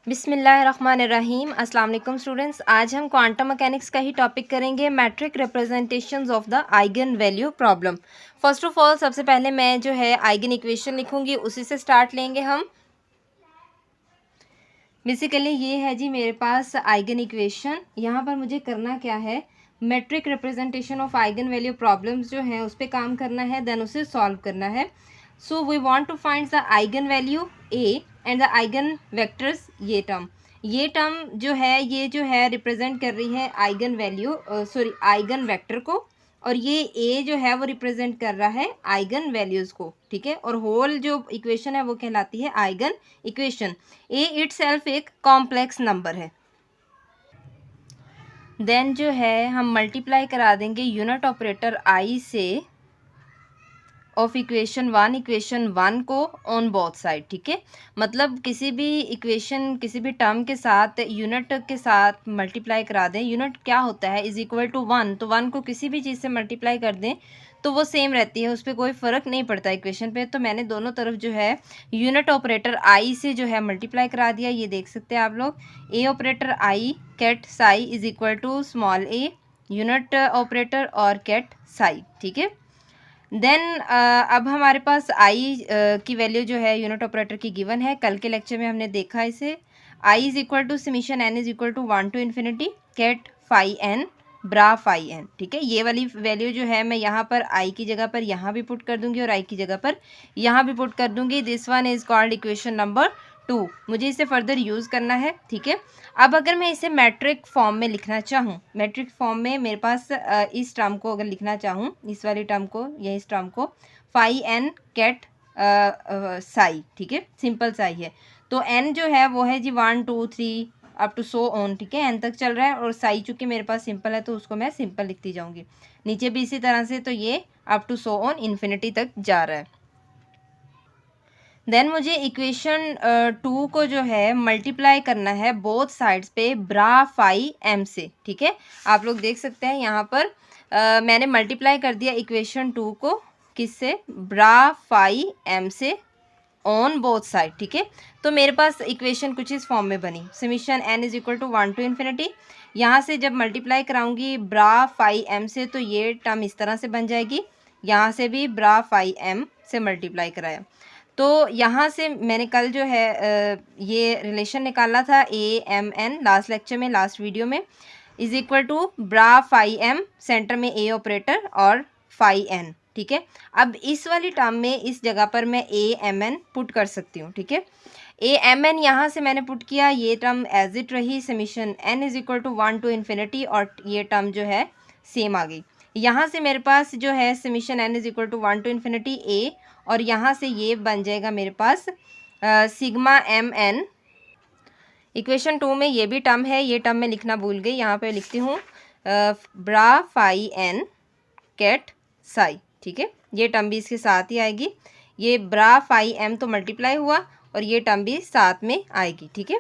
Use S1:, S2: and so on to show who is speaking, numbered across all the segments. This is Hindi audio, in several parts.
S1: बिस्मिल्लाहिर्रहमानिर्रहीम। अस्सलाम वालेकुम स्टूडेंट्स, आज हम क्वांटम मैकेनिक्स का ही टॉपिक करेंगे, matrix representations of the eigenvalue problem. First of all सबसे पहले मैं जो है आइगन इक्वेशन लिखूंगी, उसी से स्टार्ट लेंगे हम। बेसिकली ये है जी मेरे पास आइगन इक्वेशन। यहाँ पर मुझे करना क्या है, matrix representation of eigenvalue problems जो है उस पर काम करना है, देन उसे सॉल्व करना है। So we want to find the eigenvalue a and the eigenvectors. ये टर्म जो है रिप्रेजेंट कर रही है आइगन वैल्यू आइगन वेक्टर को, और ये ए जो है वो रिप्रेजेंट कर रहा है आइगन वैल्यूज़ को, ठीक है। और होल जो इक्वेशन है वो कहलाती है आइगन इक्वेशन। ए इटसेल्फ एक कॉम्प्लेक्स नंबर है। देन जो है हम मल्टीप्लाई करा देंगे यूनिट ऑपरेटर आई से ऑफ इक्वेशन वन को ऑन बोथ साइड, ठीक है। मतलब किसी भी इक्वेशन किसी भी टर्म के साथ यूनिट के साथ मल्टीप्लाई करा दें। यूनिट क्या होता है, इज इक्वल टू वन, तो वन को किसी भी चीज़ से मल्टीप्लाई कर दें तो वो सेम रहती है, उस पर कोई फ़र्क नहीं पड़ता इक्वेशन पे। तो मैंने दोनों तरफ जो है यूनिट ऑपरेटर आई से जो है मल्टीप्लाई करा दिया। ये देख सकते हैं आप लोग, A operator I ket psi is equal to small a unit operator और कैट साई, ठीक है। देन अब हमारे पास आई की वैल्यू जो है यूनिट ऑपरेटर की गिवन है। कल के लेक्चर में हमने देखा इसे, I is equal to summation n is equal to 1 to infinity ket phi n bra phi n, ठीक है। ये वाली वैल्यू जो है मैं यहाँ पर आई की जगह पर यहाँ भी पुट कर दूंगी और आई की जगह पर यहाँ भी पुट कर दूंगी। This one is called equation number 2। मुझे इसे फर्दर यूज़ करना है, ठीक है। अब अगर मैं इसे मैट्रिक फॉर्म में लिखना चाहूँ, मैट्रिक फॉर्म में मेरे पास इस टर्म को अगर लिखना चाहूँ, इस वाली टर्म को या इस टर्म को फाई एन कैट साई, ठीक है, सिंपल साई है। तो एन जो है वो है जी 1 2 3 अप टू सो ऑन, ठीक है, एन तक चल रहा है। और साई चूँकि मेरे पास सिंपल है तो उसको मैं सिंपल लिखती जाऊँगी। नीचे भी इसी तरह से, तो ये up to so on infinity तक जा रहा है। देन मुझे इक्वेशन 2 को जो है मल्टीप्लाई करना है बोथ साइड्स पे ब्रा फाई एम से, ठीक है। आप लोग देख सकते हैं यहाँ पर मैंने मल्टीप्लाई कर दिया इक्वेशन 2 को किससे, ब्रा फाई एम से ऑन बोथ साइड, ठीक है। तो मेरे पास इक्वेशन कुछ इस फॉर्म में बनी, summation n is equal to 1 to infinity. यहाँ से जब मल्टीप्लाई कराऊंगी ब्रा फाई एम से तो ये टर्म इस तरह से बन जाएगी। यहाँ से भी ब्रा फाई एम से मल्टीप्लाई कराया, तो यहाँ से मैंने कल जो है ये रिलेशन निकाला था a M n last lecture में, लास्ट वीडियो में, is equal to bra phi m, centre में ए ऑपरेटर और फाई एन, ठीक है। अब इस वाली टर्म में इस जगह पर मैं ए एम एन पुट कर सकती हूँ, ठीक है। ए एम एन यहाँ से मैंने पुट किया, ये टर्म एज इट रही, summation n is equal to 1 to infinity, और ये टर्म जो है सेम आ गई। यहाँ से मेरे पास जो है summation n is equal to 1 to infinity a, और यहाँ से ये बन जाएगा मेरे पास सिग्मा एम एन। इक्वेशन 2 में ये भी टर्म है, ये टर्म मैं लिखना भूल गई, यहाँ पे लिखती हूँ ब्रा फाई एन कैट साई, ठीक है। ये टर्म भी इसके साथ ही आएगी। ये ब्रा फाई एम तो मल्टीप्लाई हुआ और ये टर्म भी साथ में आएगी, ठीक है।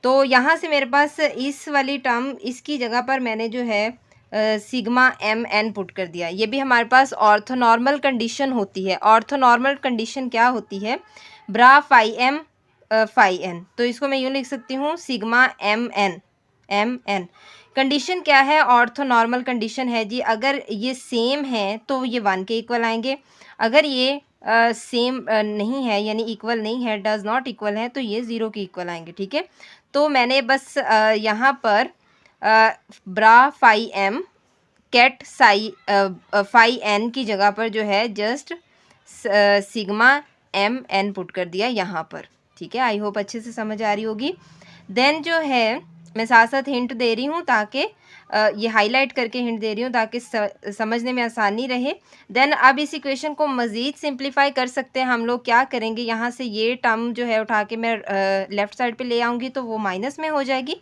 S1: तो यहाँ से मेरे पास इस वाली टर्म, इसकी जगह पर मैंने जो है सिग्मा एम एन पुट कर दिया। ये भी हमारे पास ऑर्थोनॉर्मल कंडीशन होती है। ऑर्थोनॉर्मल कंडीशन क्या होती है, ब्रा फाई एम फाई एन, तो इसको मैं यूँ लिख सकती हूँ सिग्मा एम एन। कंडीशन क्या है, ऑर्थोनॉर्मल कंडीशन है जी, अगर ये सेम है तो ये 1 के इक्वल आएंगे। अगर ये सेम नहीं है, यानी इक्वल नहीं है, डज नॉट इक्वल है, तो ये 0 के इक्वल आएंगे, ठीक है। तो मैंने बस यहाँ पर bra phi m ket psi phi n की जगह पर जो है just sigma M n put कर दिया यहाँ पर, ठीक है। आई होप अच्छे से समझ आ रही होगी। देन जो है मैं साथ साथ हिंट दे रही हूँ ताकि ये हाईलाइट करके हिंट दे रही हूँ ताकि समझने में आसानी रहे। देन अब इस इक्वेशन को मज़ीद सिंप्लीफाई कर सकते हैं हम लोग। क्या करेंगे, यहाँ से ये टर्म जो है उठा के मैं लेफ़्ट साइड पे ले आऊँगी तो वो माइनस में हो जाएगी।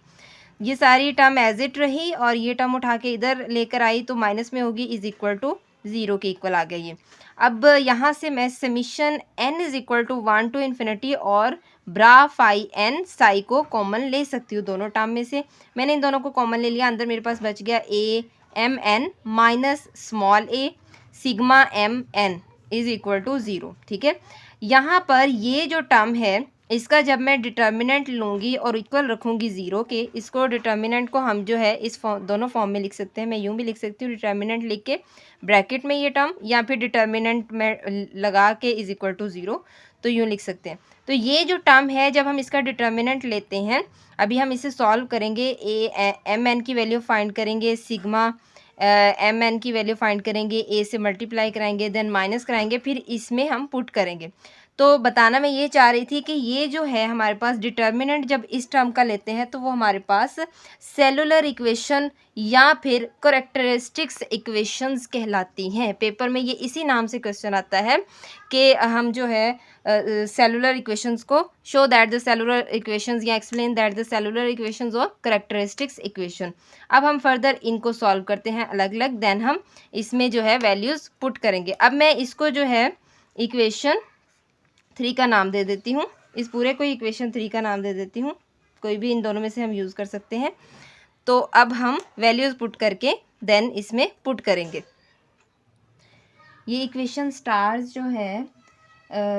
S1: ये सारी टर्म एज इट रही और ये टर्म उठा के इधर लेकर आई तो माइनस में होगी, इज इक्वल टू 0 के इक्वल आ गया ये। अब यहाँ से मैं summation n is equal to 1 to infinity और ब्रा फाई एन साई को कॉमन ले सकती हूँ दोनों टर्म में से। मैंने इन दोनों को कॉमन ले लिया, अंदर मेरे पास बच गया A M N minus small A sigma M N is equal to 0, ठीक है। यहाँ पर ये जो टर्म है इसका जब मैं डिटर्मिनेंट लूँगी और इक्वल रखूँगी ज़ीरो के, इसको डिटर्मिनेंट को हम जो है इस दोनों फॉर्म में लिख सकते हैं। मैं यूँ भी लिख सकती हूँ, डिटर्मिनेंट लिख के ब्रैकेट में ये टर्म, या फिर डिटर्मिनेंट में लगा के इज़ इक्वल टू ज़ीरो, तो यूँ लिख सकते हैं। तो ये जो टर्म है, जब हम इसका डिटर्मिनेंट लेते हैं, अभी हम इसे सॉल्व करेंगे, एम एन की वैल्यू फाइंड करेंगे, सिग्मा एम एन की वैल्यू फाइंड करेंगे, ए से मल्टीप्लाई कराएंगे, देन माइनस कराएंगे, फिर इसमें हम पुट करेंगे। तो बताना मैं ये चाह रही थी कि ये जो है हमारे पास डिटर्मिनेंट जब इस टर्म का लेते हैं तो वो हमारे पास सेलुलर इक्वेशन या फिर करेक्टरिस्टिक्स इक्वेशंस कहलाती हैं। पेपर में ये इसी नाम से क्वेश्चन आता है कि हम जो है सेलुलर इक्वेशंस को show that the cellular equations या explain that the cellular equations और करेक्टरिस्टिक्स इक्वेशन। अब हम फर्दर इनको सॉल्व करते हैं अलग अलग, देन हम इसमें जो है वैल्यूज़ पुट करेंगे। अब मैं इसको जो है इक्वेशन 3 का नाम दे देती हूँ, इस पूरे को इक्वेशन 3 का नाम दे देती हूँ, कोई भी इन दोनों में से हम यूज़ कर सकते हैं। तो अब हम वैल्यूज़ पुट करके देन इसमें पुट करेंगे। ये इक्वेशन स्टार्स जो है,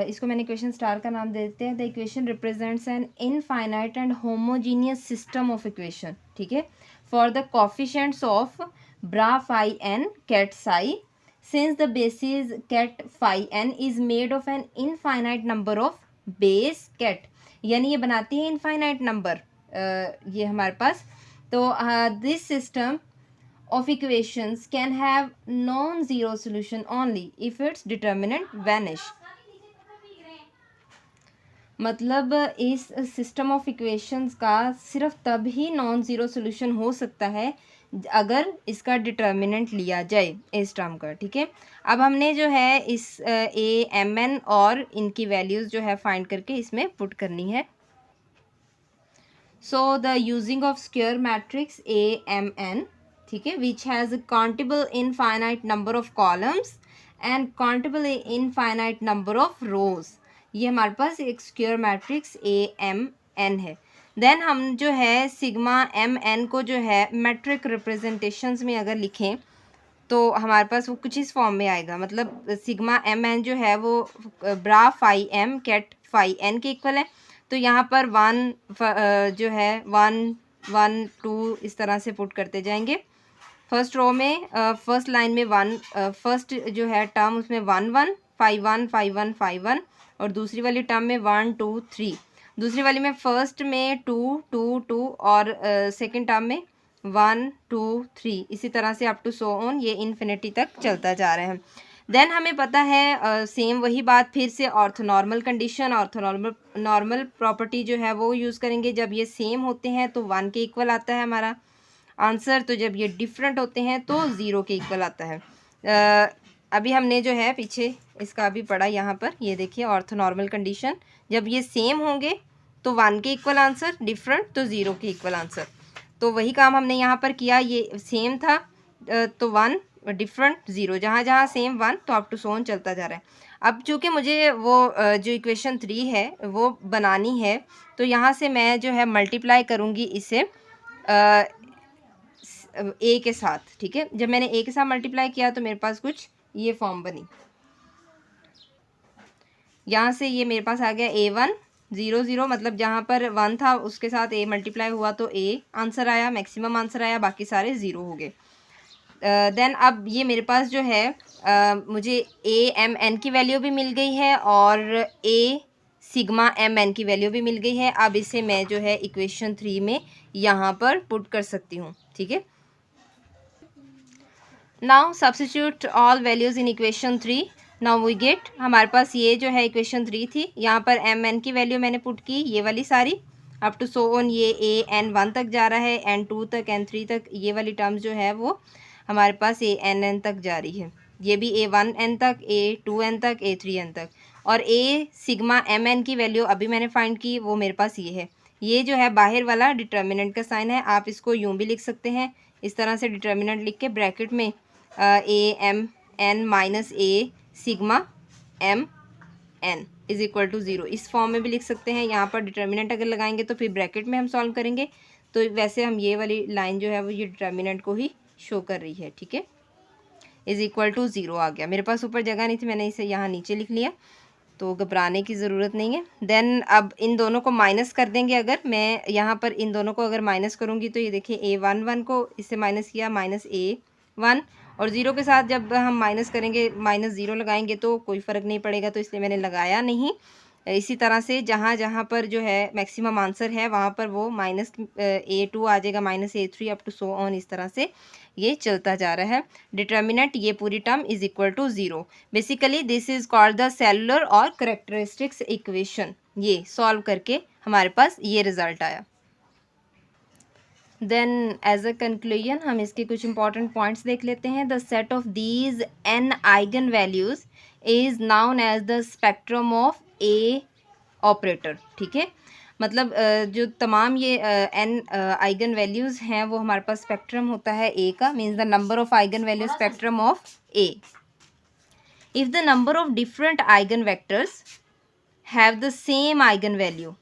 S1: इसको मैंने इक्वेशन स्टार का नाम दे देते हैं। The equation represents an infinite and homogeneous system of equation, ठीक है, for the coefficients of bra phi and ket psi, since the basis cat phi n is made of an infinite number of base cat, यानी ये बनाती है इनफाइनाइट नंबर ये हमारे पास। तो this system of equations can have non-zero solution only if its determinant vanish। मतलब इस सिस्टम ऑफ इक्वेशंस का सिर्फ तब ही नॉन ज़ीरो सोल्यूशन हो सकता है अगर इसका डिटर्मिनेंट लिया जाए इस टर्म का, ठीक है। अब हमने जो है इस ए एम एन और इनकी वैल्यूज़ जो है फाइंड करके इसमें पुट करनी है। So the using of square matrix A M N, ठीक है, which has countable infinite number of columns and countable infinite number of rows, ये हमारे पास एक square matrix A M N है। देन हम जो है सिग्मा एम एन को जो है मैट्रिक रिप्रेजेंटेशंस में अगर लिखें तो हमारे पास वो कुछ इस फॉर्म में आएगा। मतलब सिग्मा एम एन जो है वो bra phi m ket phi n के इक्वल है। तो यहाँ पर वन जो है 1 1 2 इस तरह से पुट करते जाएंगे। फर्स्ट रो में फर्स्ट लाइन में फर्स्ट जो है टर्म उसमें 1 1 5 1 5 1 5 1, और दूसरी वाली टर्म में 1 2 3, दूसरी वाली में फर्स्ट में 2 2 2 और सेकंड टर्म में 1 2 3, इसी तरह से अप टू सो ऑन, ये इन्फिनिटी तक चलता जा रहा है। देन हमें पता है सेम वही बात फिर से ऑर्थोनॉर्मल कंडीशन, ऑर्थोनॉर्मल प्रॉपर्टी जो है वो यूज़ करेंगे। जब ये सेम होते हैं तो 1 के इक्वल आता है हमारा आंसर, तो जब ये डिफरेंट होते हैं तो 0 के इक्वल आता है। अभी हमने जो है पीछे इसका भी पढ़ा, यहाँ पर ये देखिए ऑर्थोनॉर्मल कंडीशन, जब ये सेम होंगे तो 1 के इक्वल आंसर, डिफरेंट तो 0 के इक्वल आंसर। तो वही काम हमने यहाँ पर किया, ये सेम था तो 1, डिफरेंट 0, जहाँ जहाँ सेम 1, तो अप टू सो ऑन चलता जा रहा है। अब चूँकि मुझे वो जो इक्वेशन 3 है वो बनानी है, तो यहाँ से मैं जो है मल्टीप्लाई करूँगी इसे ए के साथ, ठीक है। जब मैंने ए के साथ मल्टीप्लाई किया तो मेरे पास कुछ ये फॉर्म बनी, यहाँ से ये मेरे पास आ गया A1 0 0, मतलब जहाँ पर 1 था उसके साथ ए मल्टीप्लाई हुआ तो ए आंसर आया, मैक्सिमम आंसर आया, बाकी सारे 0 हो गए। देन अब ये मेरे पास जो है मुझे ए एम एन की वैल्यू भी मिल गई है और ए सिग्मा एम एन की वैल्यू भी मिल गई है। अब इसे मैं जो है इक्वेशन 3 में यहाँ पर पुट कर सकती हूँ, ठीक है। Now substitute all values in equation 3। Now we get, हमारे पास ये जो है इक्वेशन 3 थी, यहाँ पर एम एन की वैल्यू मैंने पुट की, ये वाली सारी अप टू सो ऑन, ये ए एन 1 तक जा रहा है, एन 2 तक, एन 3 तक, ये वाली टर्म्स जो है वो हमारे पास ए एन एन तक जा रही है, ये भी ए 1 एन तक, ए 2 एन तक, ए 3 एन तक। और ए सिग्मा एम एन की वैल्यू अभी मैंने फाइंड की, वो मेरे पास ये है। ये जो है बाहर वाला डिटर्मिनेंट का साइन है, आप इसको यूँ भी लिख सकते हैं, इस तरह से डिटर्मिनेंट लिख के ब्रैकेट में A M N minus A sigma M N is equal to 0, इस फॉर्म में भी लिख सकते हैं। यहाँ पर डिटर्मिनेंट अगर लगाएंगे तो फिर ब्रैकेट में हम सॉल्व करेंगे, तो वैसे हम ये वाली लाइन जो है वो ये डिटर्मिनेंट को ही शो कर रही है, ठीक है। इज इक्वल टू 0 आ गया, मेरे पास ऊपर जगह नहीं थी, मैंने इसे यहाँ नीचे लिख लिया। तो घबराने की ज़रूरत नहीं है। देन अब इन दोनों को माइनस कर देंगे। अगर मैं यहाँ पर इन दोनों को अगर माइनस करूँगी तो ये देखिए A11 को इससे माइनस किया -A1, और ज़ीरो के साथ जब हम माइनस करेंगे -0 लगाएंगे तो कोई फ़र्क नहीं पड़ेगा, तो इसलिए मैंने लगाया नहीं। इसी तरह से जहाँ जहाँ पर जो है मैक्सिमम आंसर है वहाँ पर वो -A2 आ जाएगा, -A3 up to so on, इस तरह से ये चलता जा रहा है। डिटर्मिनेंट ये पूरी term is equal to 0। Basically this is called the cellular or characteristics equation. ये सॉल्व करके हमारे पास ये रिजल्ट आया। देन एज अ कंक्लूजन हम इसके कुछ इंपॉर्टेंट पॉइंट्स देख लेते हैं। The set of these n eigen values is known as the spectrum of a operator. ठीक है, मतलब जो तमाम ये n आइगन वैल्यूज़ हैं वो हमारे पास स्पेक्ट्रम होता है ए का, means the number of eigen value spectrum of A. If the number of different eigen vectors have the same eigen value,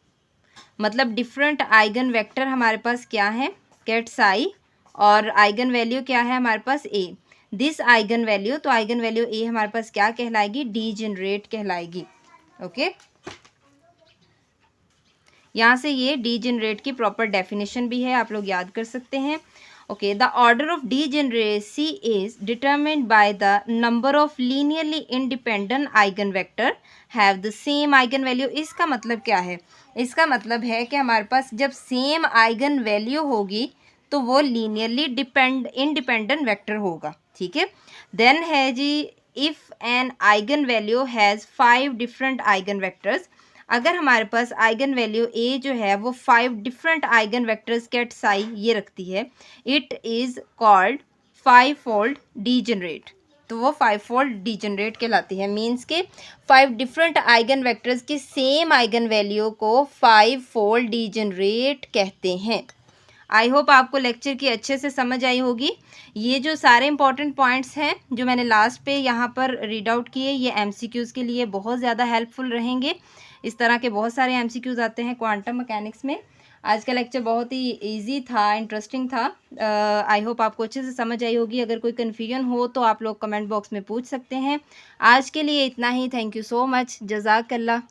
S1: मतलब डिफरेंट आइगन वेक्टर हमारे पास क्या है, कैट्स आई, और आइगन वैल्यू क्या है हमारे पास ए। दिस आइगन वैल्यू, तो आइगन वैल्यू ए हमारे पास क्या कहलाएगी, डीजेनरेट कहलाएगी। ओके, यहाँ से ये डीजेनरेट की प्रॉपर डेफिनेशन भी है, आप लोग याद कर सकते हैं। Okay, the order of degeneracy is determined by the number of linearly independent eigen vector have the same eigen value. इसका मतलब क्या है, इसका मतलब है कि हमारे पास जब सेम आइगन वैल्यू होगी तो वो लीनियरली इंडिपेंडेंट वेक्टर होगा। ठीक है, देन है जी if an eigenvalue has 5 different eigenvectors, अगर हमारे पास आइगन वैल्यू ए जो है वो 5 डिफरेंट आइगन वेक्टर्स के साई ये रखती है, it is called 5 fold degenerate. तो वो 5 फोल्ड डीजेनरेट कहलाती है, मीन्स के 5 डिफरेंट आइगन वेक्टर्स की सेम आइगन वैल्यू को 5 फोल्ड डीजेनरेट कहते हैं। आई होप आपको लेक्चर की अच्छे से समझ आई होगी। ये जो सारे इंपॉर्टेंट पॉइंट्स हैं जो मैंने लास्ट पे यहाँ पर रीड आउट किए, ये एमसीक्यूज़ के लिए बहुत ज़्यादा हेल्पफुल रहेंगे। इस तरह के बहुत सारे एमसीक्यूज़ आते हैं क्वांटम मैकेनिक्स में। आज का लेक्चर बहुत ही इजी था, इंटरेस्टिंग था। आई होप आपको अच्छे से समझ आई होगी। अगर कोई कन्फ्यूजन हो तो आप लोग कमेंट बॉक्स में पूछ सकते हैं। आज के लिए इतना ही। Thank you so much. जज़ाकल्लाह।